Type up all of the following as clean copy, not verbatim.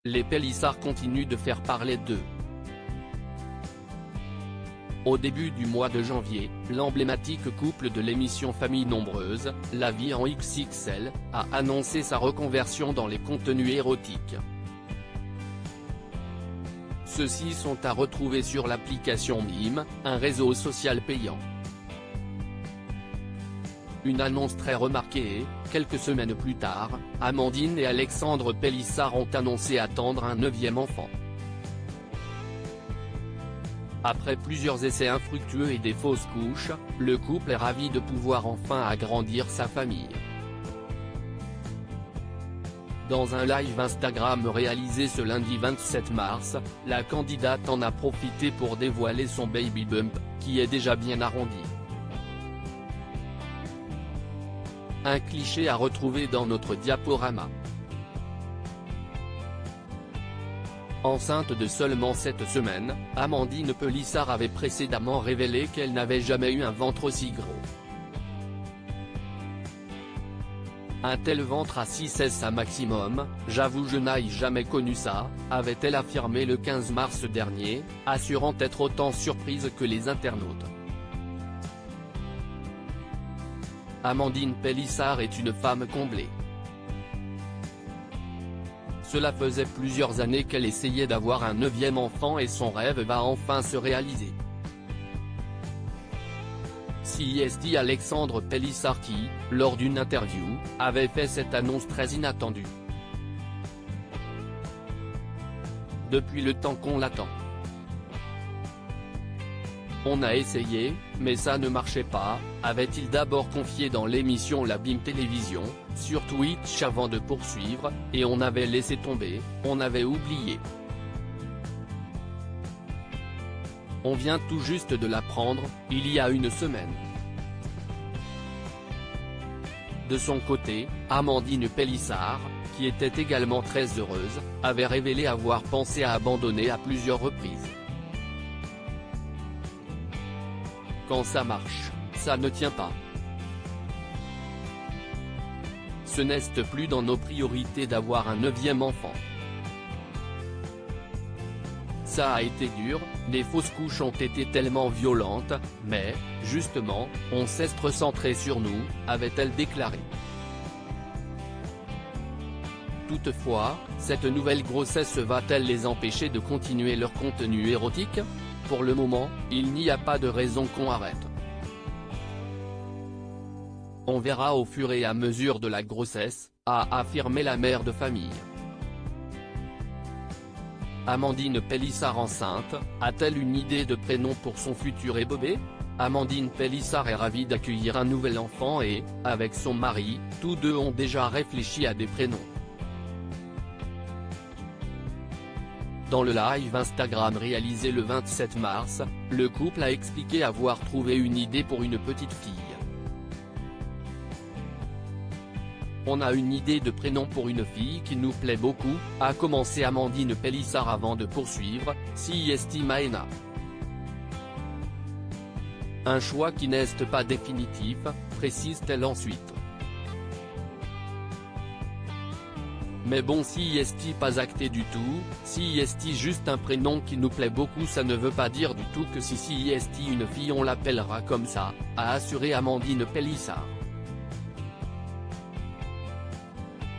les Pélissard continuent de faire parler d'eux. Au début du mois de janvier, l'emblématique couple de l'émission Famille Nombreuse, La Vie en XXL, a annoncé sa reconversion dans les contenus érotiques. Ceux-ci sont à retrouver sur l'application Mime, un réseau social payant. Une annonce très remarquée. Quelques semaines plus tard, Amandine et Alexandre Pélissard ont annoncé attendre un 9e enfant. Après plusieurs essais infructueux et des fausses couches, le couple est ravi de pouvoir enfin agrandir sa famille. Dans un live Instagram réalisé ce lundi 27 mars, la candidate en a profité pour dévoiler son baby bump, qui est déjà bien arrondi. Un cliché à retrouver dans notre diaporama. Enceinte de seulement 7 semaines, Amandine Pélissard avait précédemment révélé qu'elle n'avait jamais eu un ventre aussi gros. Un tel ventre à 6 à maximum, j'avoue je n'ai jamais connu ça, avait-elle affirmé le 15 mars dernier, assurant être autant surprise que les internautes. Amandine Pélissard est une femme comblée. Cela faisait plusieurs années qu'elle essayait d'avoir un 9e enfant et son rêve va enfin se réaliser. CIST Alexandre Pélissard qui, lors d'une interview, avait fait cette annonce très inattendue. Depuis le temps qu'on l'attend. On a essayé, mais ça ne marchait pas, avait-il d'abord confié dans l'émission La Bim Télévision, sur Twitch avant de poursuivre, et on avait laissé tomber, on avait oublié. On vient tout juste de l'apprendre, il y a une semaine. De son côté, Amandine Pélissard, qui était également très heureuse, avait révélé avoir pensé à abandonner à plusieurs reprises. Quand ça marche, ça ne tient pas. Ce n'est plus dans nos priorités d'avoir un 9e enfant. Ça a été dur, les fausses couches ont été tellement violentes, mais, justement, on s'est recentré sur nous, avait-elle déclaré. Toutefois, cette nouvelle grossesse va-t-elle les empêcher de continuer leur contenu érotique ? Pour le moment, il n'y a pas de raison qu'on arrête. On verra au fur et à mesure de la grossesse, a affirmé la mère de famille. Amandine Pélissard enceinte, a-t-elle une idée de prénom pour son futur bébé ? Amandine Pélissard est ravie d'accueillir un nouvel enfant et, avec son mari, tous deux ont déjà réfléchi à des prénoms. Dans le live Instagram réalisé le 27 mars, le couple a expliqué avoir trouvé une idée pour une petite fille. On a une idée de prénom pour une fille qui nous plaît beaucoup, a commencé Amandine Pélissard avant de poursuivre, CIST Maena. Un choix qui n'est pas définitif, précise-t-elle ensuite. Mais bon CIST pas acté du tout, CIST juste un prénom qui nous plaît beaucoup ça ne veut pas dire du tout que si CIST une fille on l'appellera comme ça, a assuré Amandine Pélissard.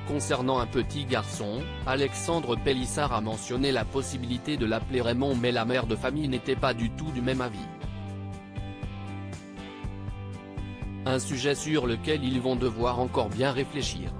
Concernant un petit garçon, Alexandre Pélissard a mentionné la possibilité de l'appeler Raymond mais la mère de famille n'était pas du tout du même avis. Un sujet sur lequel ils vont devoir encore bien réfléchir.